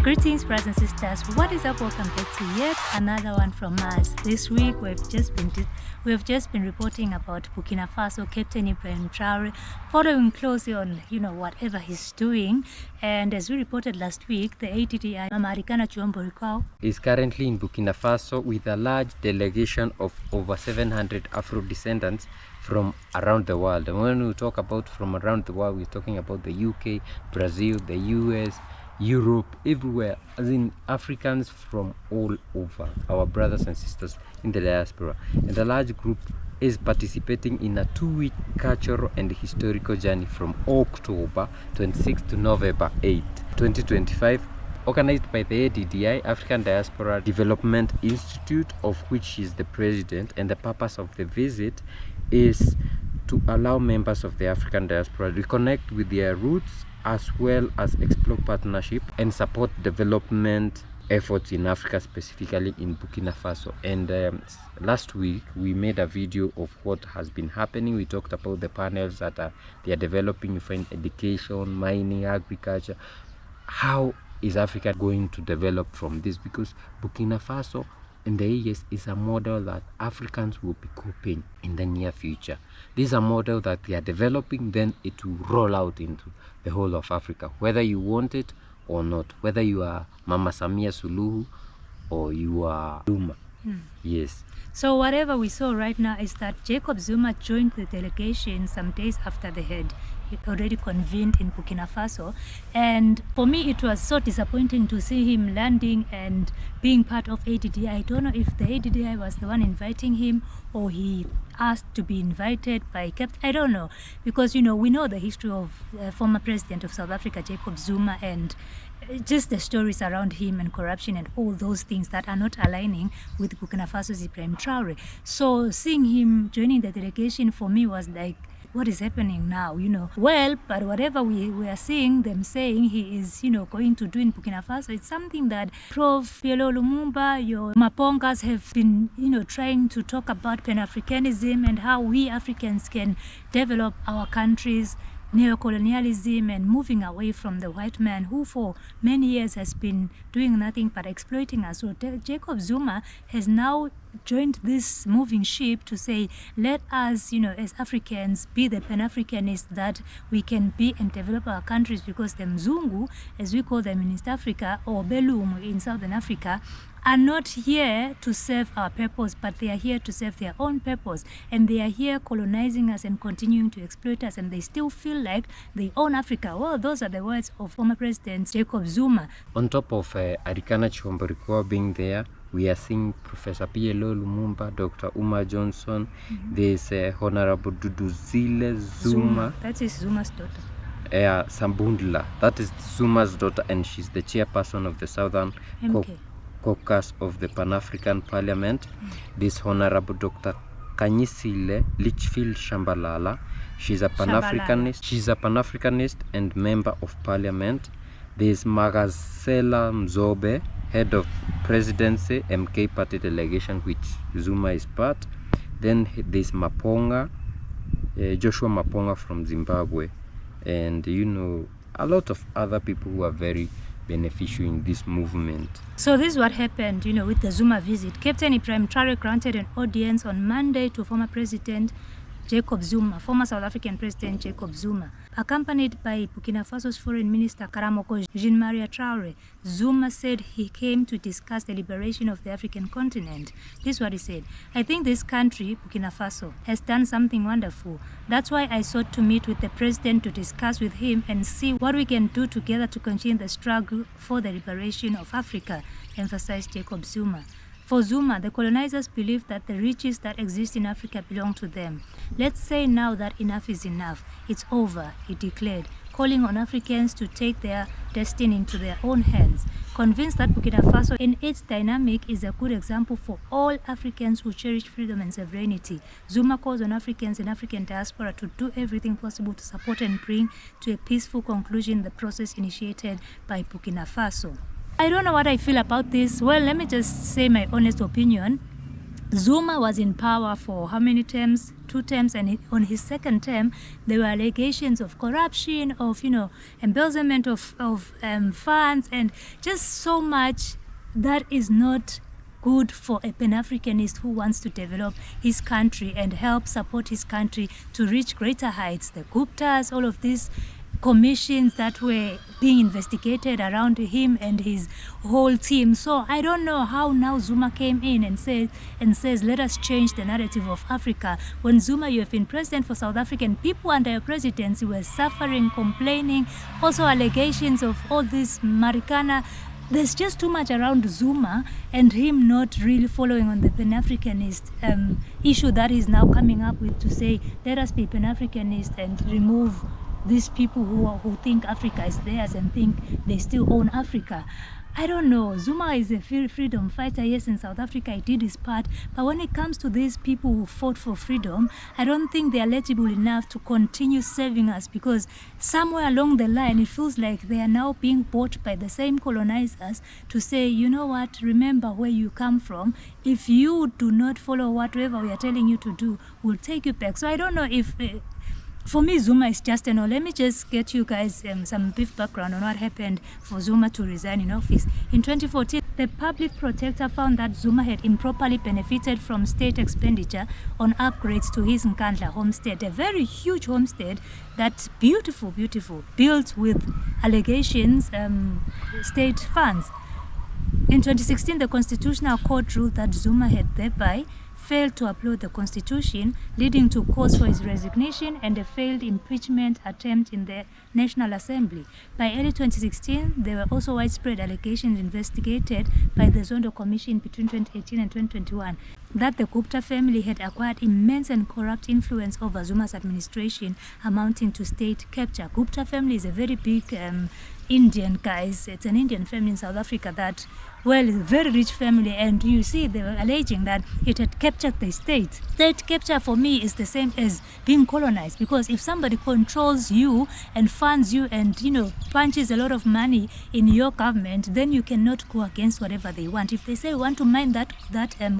Greetings, brothers and sisters. What is up? Welcome back to yet another one from us. This week we've just been reporting about Burkina Faso Captain Ibrahim Traore, following closely on whatever he's doing. And as we reported last week, the ADDI Americana Chuomborikao is currently in Burkina Faso with a large delegation of over 700 Afro descendants from around the world. And when we talk about from around the world, we're talking about the UK, Brazil, the US, Europe, everywhere, as in Africans from all over, our brothers and sisters in the diaspora. And the large group is participating in a 2-week cultural and historical journey from October 26 to November 8, 2025, organized by the ADDI, African Diaspora Development Institute, of which she is the president. And the purpose of the visit is to allow members of the African diaspora to reconnect with their roots, as well as explore partnership and support development efforts in Africa, specifically in Burkina Faso. And last week we made a video of what has been happening. We talked about the panels that they are developing. You find education, mining, agriculture. How is Africa going to develop from this? Because Burkina Faso in the years is a model that Africans will be copying in the near future. This is a model that they are developing, then it will roll out into the whole of Africa, whether you want it or not, whether you are Mama Samia Suluhu or you are Zuma. Yes. So whatever we saw right now is that Jacob Zuma joined the delegation some days after they had already convened in Burkina Faso. And for me, it was so disappointing to see him landing and being part of ADDI. I don't know if the ADDI was the one inviting him or he asked to be invited by Captain. I don't know, because we know the history of former president of South Africa, Jacob Zuma, and just the stories around him and corruption and all those things that are not aligning with Burkina Faso's Ibrahim Traore. So seeing him joining the delegation for me was like, what is happening now? Well, but whatever we are seeing them saying he is going to do in Burkina Faso, it's something that Prof. Pierre Lumumba, your Mapongas have been trying to talk about Pan-Africanism and how we Africans can develop our countries, neocolonialism, and moving away from the white man who for many years has been doing nothing but exploiting us. So Jacob Zuma has now joined this moving ship to say, let us as Africans be the Pan-Africanists that we can be and develop our countries, because the Mzungu, as we call them in East Africa, or Belum in Southern Africa, are not here to serve our purpose, but they are here to serve their own purpose, and they are here colonizing us and continuing to exploit us, and they still feel like they own Africa. Well, those are the words of former President Jacob Zuma. On top of Arikana Chiomborikwa being there, we are seeing Professor Pierre Lumumba, Dr. Uma Johnson, there's Honorable Duduzile Zuma. That is Zuma's daughter. Sambundla, that is Zuma's daughter, and she's the chairperson of the Southern Caucus of the Pan-African Parliament. This Honorable Dr. Kanyisile Litchfield Shambalala, she's a Pan-Africanist. She's a Pan-Africanist and member of Parliament. There's Magazela Mzobe, head of presidency, MK party delegation, which Zuma is part. Then there's Maponga, Joshua Maponga from Zimbabwe, and a lot of other people who are very beneficial in this movement. So this is what happened, with the Zuma visit. Captain Ibrahim Traore granted an audience on Monday to former President Jacob Zuma, former South African President Jacob Zuma, accompanied by Burkina Faso's Foreign Minister Karamoko Jean-Marie Traore. Zuma said he came to discuss the liberation of the African continent. This is what he said. I think this country, Burkina Faso, has done something wonderful. That's why I sought to meet with the president to discuss with him and see what we can do together to continue the struggle for the liberation of Africa, emphasized Jacob Zuma. For Zuma, the colonizers believed that the riches that exist in Africa belong to them. Let's say now that enough is enough. It's over, he declared, calling on Africans to take their destiny into their own hands. Convinced that Burkina Faso in its dynamic is a good example for all Africans who cherish freedom and sovereignty, Zuma calls on Africans and African diaspora to do everything possible to support and bring to a peaceful conclusion the process initiated by Burkina Faso. I don't know what I feel about this. Well, let me just say my honest opinion. Zuma was in power for how many terms? 2 terms, and on his second term, there were allegations of corruption, of embezzlement of funds, and just so much that is not good for a Pan-Africanist who wants to develop his country and help support his country to reach greater heights. The Guptas, all of these commissions that were being investigated around him and his whole team. So I don't know how now Zuma came in and says let us change the narrative of Africa. When Zuma, you have been president for South African people under your presidency, were suffering, complaining, also allegations of all this Marikana. There's just too much around Zuma and him not really following on the Pan-Africanist issue that he's now coming up with, to say let us be Pan-Africanist and remove these people who think Africa is theirs and think they still own Africa. I don't know. Zuma is a freedom fighter. Yes, in South Africa he did his part, but when it comes to these people who fought for freedom, I don't think they are legible enough to continue serving us, because somewhere along the line it feels like they are now being bought by the same colonizers to say, you know what, remember where you come from. If you do not follow whatever we are telling you to do, we'll take you back. So I don't know if for me, Zuma is just a no. Let me just get you guys some brief background on what happened for Zuma to resign in office. In 2014, the public protector found that Zuma had improperly benefited from state expenditure on upgrades to his Nkandla homestead, a very huge homestead that's beautiful, built with allegations, state funds. In 2016, the Constitutional Court ruled that Zuma had thereby failed to uphold the Constitution, leading to calls for his resignation and a failed impeachment attempt in the National Assembly. By early 2016, there were also widespread allegations investigated by the Zondo Commission between 2018 and 2021 that the Gupta family had acquired immense and corrupt influence over Zuma's administration, amounting to state capture. Gupta family is a very big Indian, guys. It's an Indian family in South Africa that, well, is a very rich family, and you see they were alleging that it had captured the state. State capture for me is the same as being colonized, because if somebody controls you and funds you and punches a lot of money in your government, then you cannot go against whatever they want. If they say we want to mine that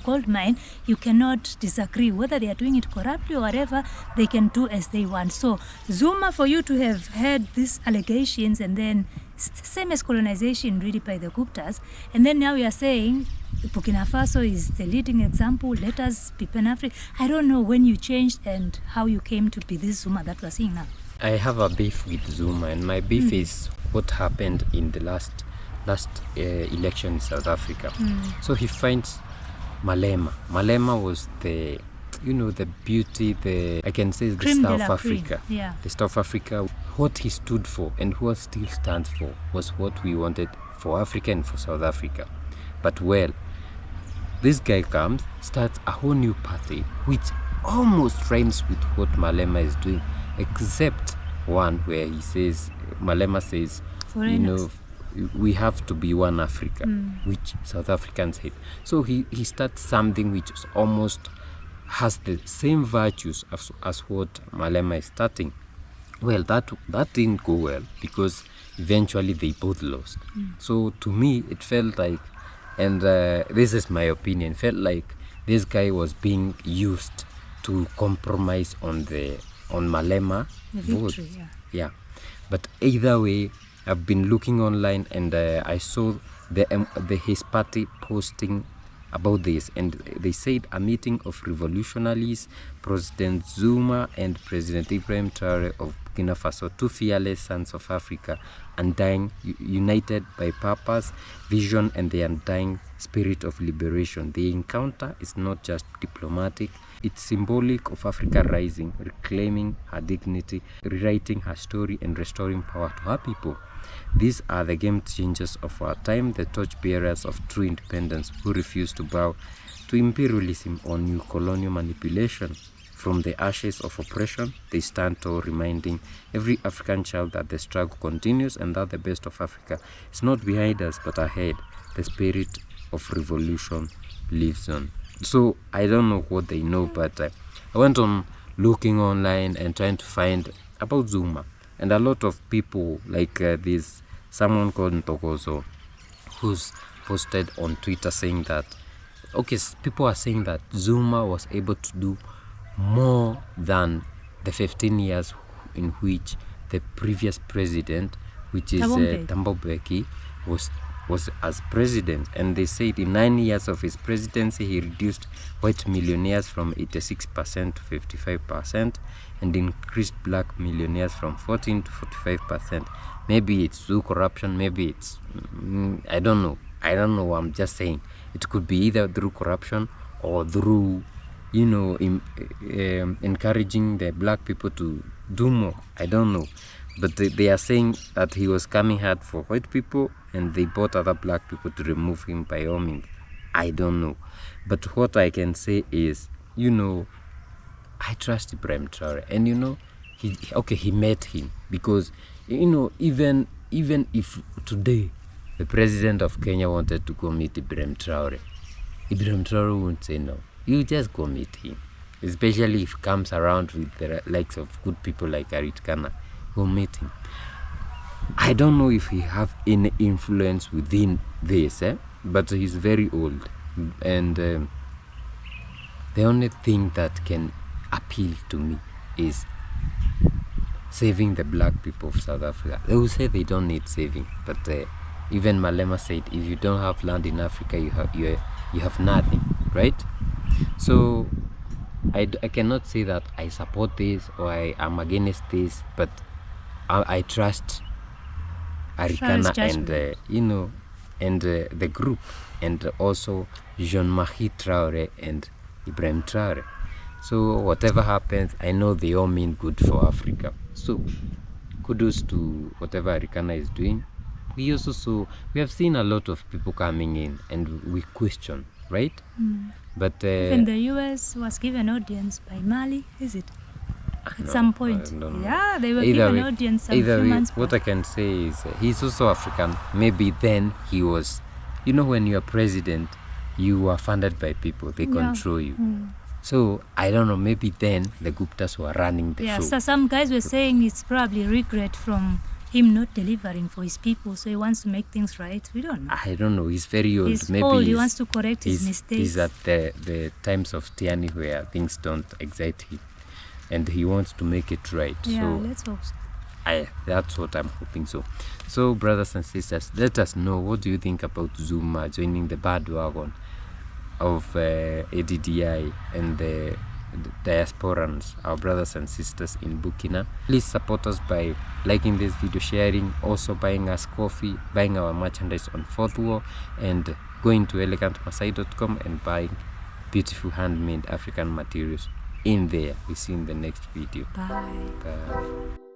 gold mine, you cannot disagree. Whether they are doing it corruptly or whatever, they can do as they want. So Zuma, for you to have had these allegations, and then same as colonization really by the Guptas, and then now you are saying Burkina Faso is the leading example, let us be Pan-African. I don't know when you changed and how you came to be this Zuma that we're seeing now. I have a beef with Zuma, and my beef is what happened in the last election in South Africa. So he finds Malema. Malema was the beauty, I can say the South Africa. Yeah. The South Africa, what he stood for and what still stands for was what we wanted for Africa and for South Africa. But well, this guy comes, starts a whole new party which almost rhymes with what Malema is doing, except one where Malema says, we have to be one Africa, which South Africans hate. So he starts something which is almost has the same virtues as what Malema is starting. Well, that didn't go well, because eventually they both lost. So to me, it felt like, and this is my opinion, felt like this guy was being used to compromise on Malema votes. Yeah. But either way, I've been looking online, and I saw his party posting about this, and they said a meeting of revolutionaries, President Zuma and President Ibrahim Traore of Burkina Faso, two fearless sons of Africa, undying, united by purpose, vision, and the undying spirit of liberation. The encounter is not just diplomatic, it's symbolic of Africa rising, reclaiming her dignity, rewriting her story, and restoring power to her people. These are the game changers of our time, the torchbearers of true independence who refuse to bow to imperialism or new colonial manipulation. From the ashes of oppression, they stand tall, reminding every African child that the struggle continues and that the best of Africa is not behind us but ahead. The spirit of revolution lives on. So I don't know what they know, but I went on looking online and trying to find about Zuma. And a lot of people, like someone called Ntokozo, who's posted on Twitter saying that okay, people are saying that Zuma was able to do more than the 15 years in which the previous president, which is Thabo Mbeki, was as president. And they said in 9 years of his presidency, he reduced white millionaires from 86% to 55% and increased black millionaires from 14 to 45%. Maybe it's through corruption, maybe it's I don't know. I'm just saying it could be either through corruption or through, you know, encouraging the black people to do more. I don't know, but they are saying that he was coming hard for white people and they bought other black people to remove him by all means. I don't know, but what I can say is, you know, I trust Ibrahim Traore, and you know, he met him, because, you know, even if today the president of Kenya wanted to go meet Ibrahim Traore won't say no. You just go meet him, especially if he comes around with the likes of good people like Aritkana. Go meet him. I don't know if he have any influence within this, but he's very old, and the only thing that can appeal to me is saving the black people of South Africa. They will say they don't need saving, but even Malema said, if you don't have land in Africa, you have nothing, right? So I cannot say that I support this or I am against this, but I trust Arikana and you know, and the group, and also Jean-Marie Traore and Ibrahim Traore. So whatever happens, I know they all mean good for Africa. So kudos to whatever Arikana is doing. We have seen a lot of people coming in and we question, right? But even the US was given audience by Mali, is it? At some point, yeah, they were given audience some few months what I can say is he's also African. Maybe then he was, you know, when you are president, you are funded by people, they control you. So I don't know, maybe then the Guptas were running the show. So some guys were saying it's probably regret from him not delivering for his people, so he wants to make things right. We don't know. I don't know, he's very old. He's maybe old. He wants to correct his mistakes. He's at the times of Tiani where things don't excite him, and he wants to make it right. Yeah, so let's hope so. That's what I'm hoping so. So brothers and sisters, let us know, what do you think about Zuma joining the bandwagon of ADDI and the diasporans, our brothers and sisters in Burkina? Please support us by liking this video, sharing, also buying us coffee, buying our merchandise on Fourth Wall, and going to elegantmasai.com and buying beautiful handmade African materials in there. We see you in the next video. Bye. Bye.